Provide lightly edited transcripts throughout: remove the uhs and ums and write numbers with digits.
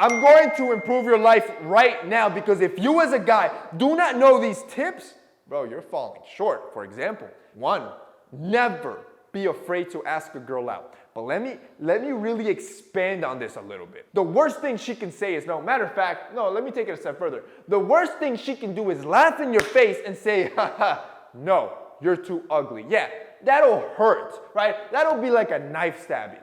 I'm going to improve your life right now because if you as a guy do not know these tips, bro, you're falling short. For example, 1, never be afraid to ask a girl out. But let me really expand on this a little bit. The worst thing she can say is no. Matter of fact, no, let me take it a step further. The worst thing she can do is laugh in your face and say, haha, no, you're too ugly. Yeah, that'll hurt, right? That'll be like a knife stabbing.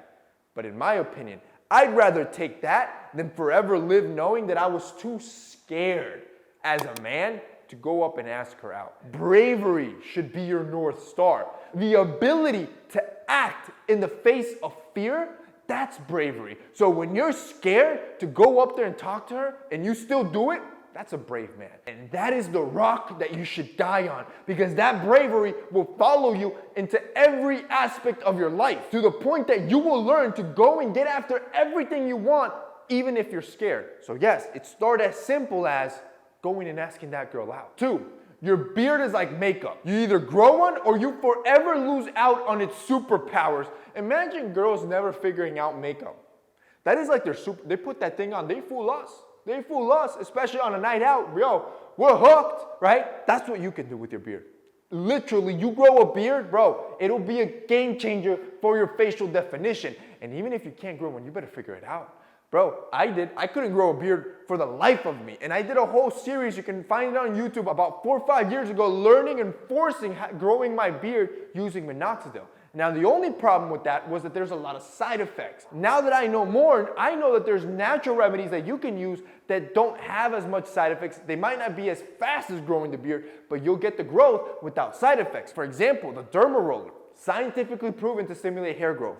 But in my opinion, I'd rather take that than forever live knowing that I was too scared as a man to go up and ask her out. Bravery should be your North Star. The ability to act in the face of fear, that's bravery. So when you're scared to go up there and talk to her and you still do it, that's a brave man. And that is the rock that you should die on because that bravery will follow you into every aspect of your life to the point that you will learn to go and get after everything you want even if you're scared. So yes, it started as simple as going and asking that girl out. 2, your beard is like makeup. You either grow one or you forever lose out on its superpowers. Imagine girls never figuring out makeup. That is like they put that thing on, they fool us. They fool us, especially on a night out. Yo, we're hooked, right? That's what you can do with your beard. Literally, you grow a beard, bro, it'll be a game changer for your facial definition. And even if you can't grow one, you better figure it out. Bro, I couldn't grow a beard for the life of me. And I did a whole series, you can find it on YouTube, about 4 or 5 years ago, learning and forcing growing my beard using minoxidil. Now, the only problem with that was that there's a lot of side effects. Now that I know more, I know that there's natural remedies that you can use that don't have as much side effects. They might not be as fast as growing the beard, but you'll get the growth without side effects. For example, the derma roller, scientifically proven to stimulate hair growth.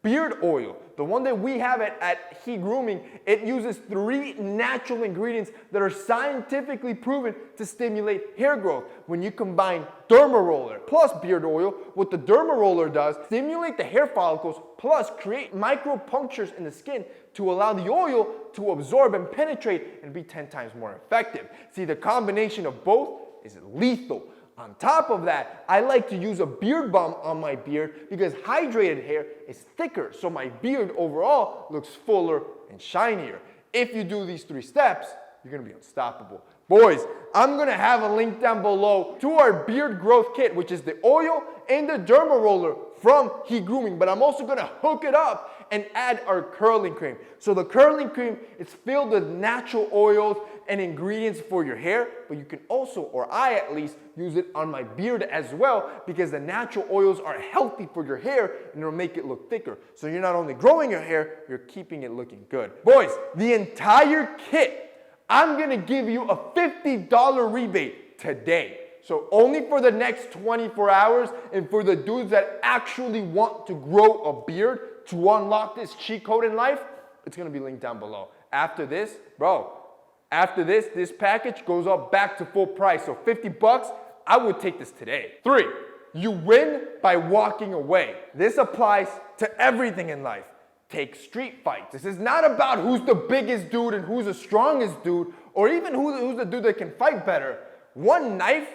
Beard oil, the one that we have at He Grooming, it uses 3 natural ingredients that are scientifically proven to stimulate hair growth. When you combine derma roller plus beard oil, what the derma roller does, stimulate the hair follicles plus create micro punctures in the skin to allow the oil to absorb and penetrate and be 10 times more effective. See, the combination of both is lethal. On top of that, I like to use a beard balm on my beard because hydrated hair is thicker, so my beard overall looks fuller and shinier. If you do these 3 steps, you're gonna be unstoppable. Boys, I'm gonna have a link down below to our beard growth kit, which is the oil and the derma roller from He Grooming, but I'm also gonna hook it up and add our curling cream. So the curling cream is filled with natural oils and ingredients for your hair, but you can also, or I at least, use it on my beard as well because the natural oils are healthy for your hair and it'll make it look thicker. So you're not only growing your hair, you're keeping it looking good. Boys, the entire kit, I'm gonna give you a $50 rebate today. So only for the next 24 hours and for the dudes that actually want to grow a beard to unlock this cheat code in life, it's gonna be linked down below. After this, bro, this package goes up back to full price. So $50, I would take this today. 3, you win by walking away. This applies to everything in life. Take street fights. This is not about who's the biggest dude and who's the strongest dude, or even who's the dude that can fight better. One knife,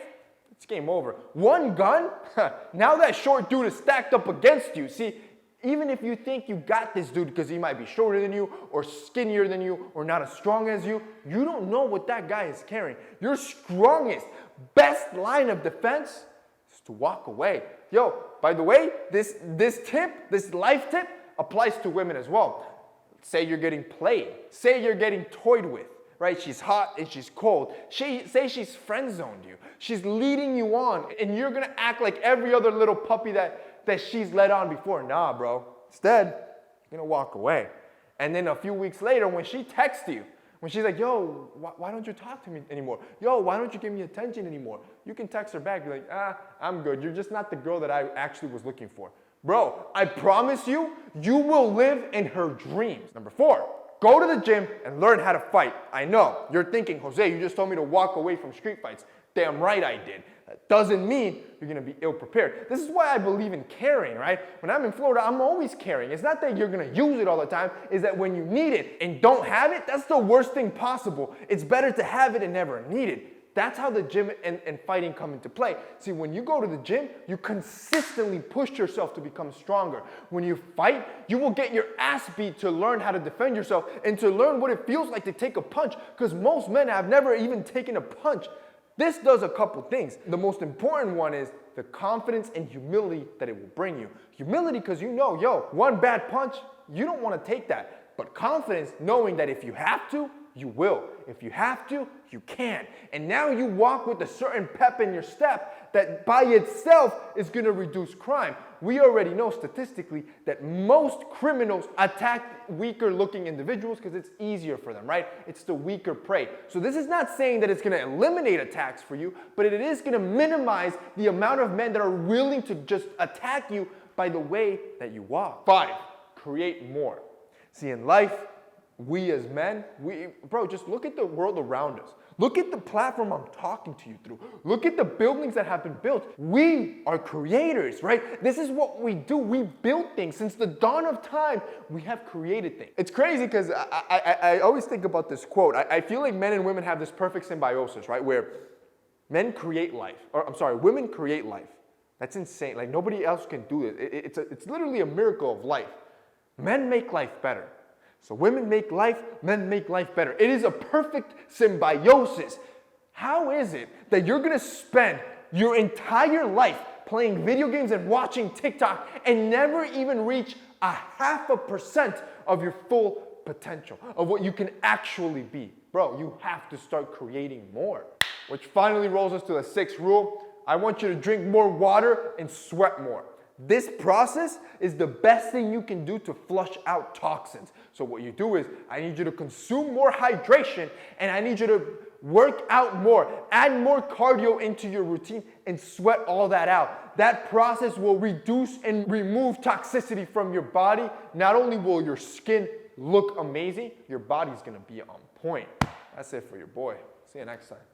it's game over. One gun, now that short dude is stacked up against you. See, even if you think you got this dude because he might be shorter than you or skinnier than you or not as strong as you, you don't know what that guy is carrying. Your strongest, best line of defense is to walk away. Yo, by the way, this life tip applies to women as well. Say you're getting played. Say you're getting toyed with, right? She's hot and she's cold. Say she's friend zoned you. She's leading you on and you're gonna act like every other little puppy that she's led on before. Nah, bro. Instead, you're gonna walk away. And then a few weeks later, when she texts you, when she's like, yo, why don't you talk to me anymore? Yo, why don't you give me attention anymore? You can text her back, be like, I'm good. You're just not the girl that I actually was looking for. Bro, I promise you, you will live in her dreams. Number 4, go to the gym and learn how to fight. I know, you're thinking, Jose, you just told me to walk away from street fights. Damn right I did. That doesn't mean you're gonna be ill prepared. This is why I believe in carrying, right? When I'm in Florida, I'm always carrying. It's not that you're gonna use it all the time, it's that when you need it and don't have it, that's the worst thing possible. It's better to have it and never need it. That's how the gym and fighting come into play. See, when you go to the gym, you consistently push yourself to become stronger. When you fight, you will get your ass beat to learn how to defend yourself and to learn what it feels like to take a punch, because most men have never even taken a punch. This does a couple things. The most important one is the confidence and humility that it will bring you. Humility because you know, one bad punch, you don't want to take that. But confidence, knowing that if you have to, you will. If you have to, you can. And now you walk with a certain pep in your step that by itself is going to reduce crime. We already know statistically that most criminals attack weaker looking individuals because it's easier for them, right? It's the weaker prey. So this is not saying that it's going to eliminate attacks for you, but it is going to minimize the amount of men that are willing to just attack you by the way that you walk. 5, create more. See, in life, we as men, just look at the world around us. Look at the platform I'm talking to you through. Look at the buildings that have been built. We are creators, right? This is what we do. We build things. Since the dawn of time, we have created things. It's crazy because I always think about this quote. I feel like men and women have this perfect symbiosis, right? Where men create life, women create life. That's insane. Like nobody else can do it. It's literally a miracle of life. Men make life better. So women make life, men make life better. It is a perfect symbiosis. How is it that you're going to spend your entire life playing video games and watching TikTok and never even reach 0.5% of your full potential, of what you can actually be? Bro, you have to start creating more. Which finally rolls us to the 6th rule. I want you to drink more water and sweat more. This process is the best thing you can do to flush out toxins. So what you do is, I need you to consume more hydration and I need you to work out more, add more cardio into your routine and sweat all that out. That process will reduce and remove toxicity from your body. Not only will your skin look amazing, your body's gonna be on point. That's it for your boy. See you next time.